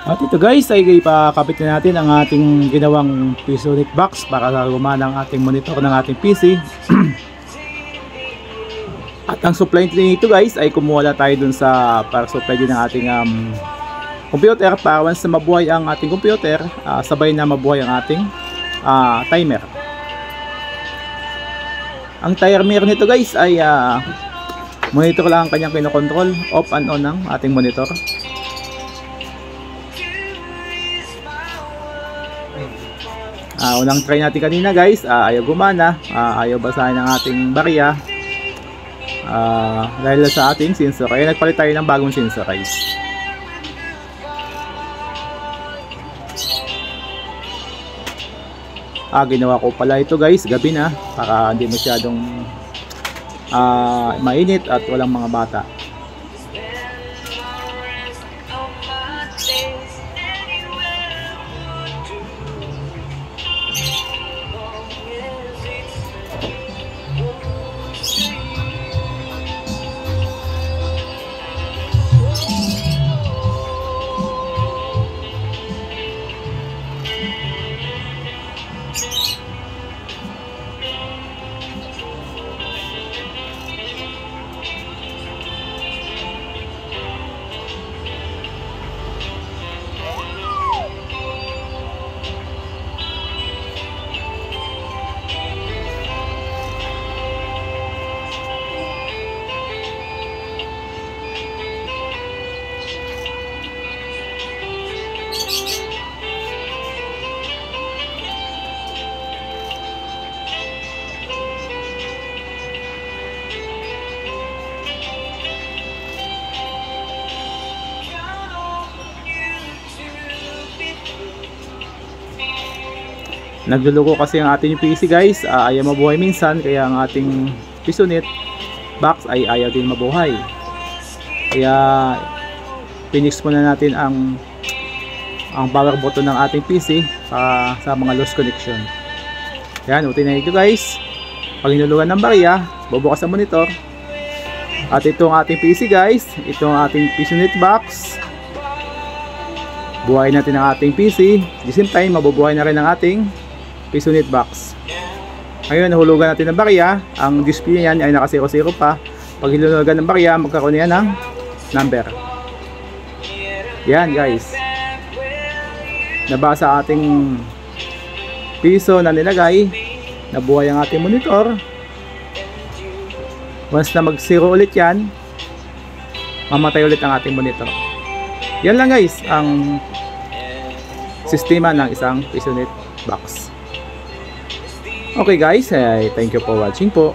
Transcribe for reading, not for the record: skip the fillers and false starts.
At ito guys ay ipakabit na natin ang ating ginawang PisoNet box para gumana ang ating monitor ng ating PC. At ang supply nito guys ay kumuha na tayo dun sa para supply din ng ating computer para once na mabuhay ang ating computer, sabay na mabuhay ang ating timer. Ang timer nito guys ay monitor lang ang kanyang kinokontrol, off and on ng ating monitor. Unang try natin kanina guys, ayaw gumana, ayaw basahin ang ating barya dahil sa ating sensor. Kaya nagpalit tayo ng bagong sensor guys. Ginawa ko pala ito guys gabi na para hindi masyadong mainit at walang mga bata. Nagluluko kasi ang ating PC guys, ayaw mabuhay minsan, kaya ang ating PisoNet box ay ayaw din mabuhay. Kaya pinix muna natin ang power button ng ating PC sa mga loose connection. Yan, utin na ito guys. Pag hinulugan ng barya, bubukas ang monitor. At ito ang ating PC guys, ito ang ating PisoNet box. Buhay natin ang ating PC. At the same time, mabubuhay na rin ang ating PisoNet box. Ngayon, nahulugan natin ng barya. Ang display niyan ay naka 00 pa. Pag hinulugan ng barya, magkakaroon yan ng number. Yan guys. Nabasa ating piso na nilagay. Nabuhay ang ating monitor. Once na mag 0 ulit yan, mamatay ulit ang ating monitor. Yan lang guys ang sistema ng isang PisoNet box. Okay guys, thank you for watching po.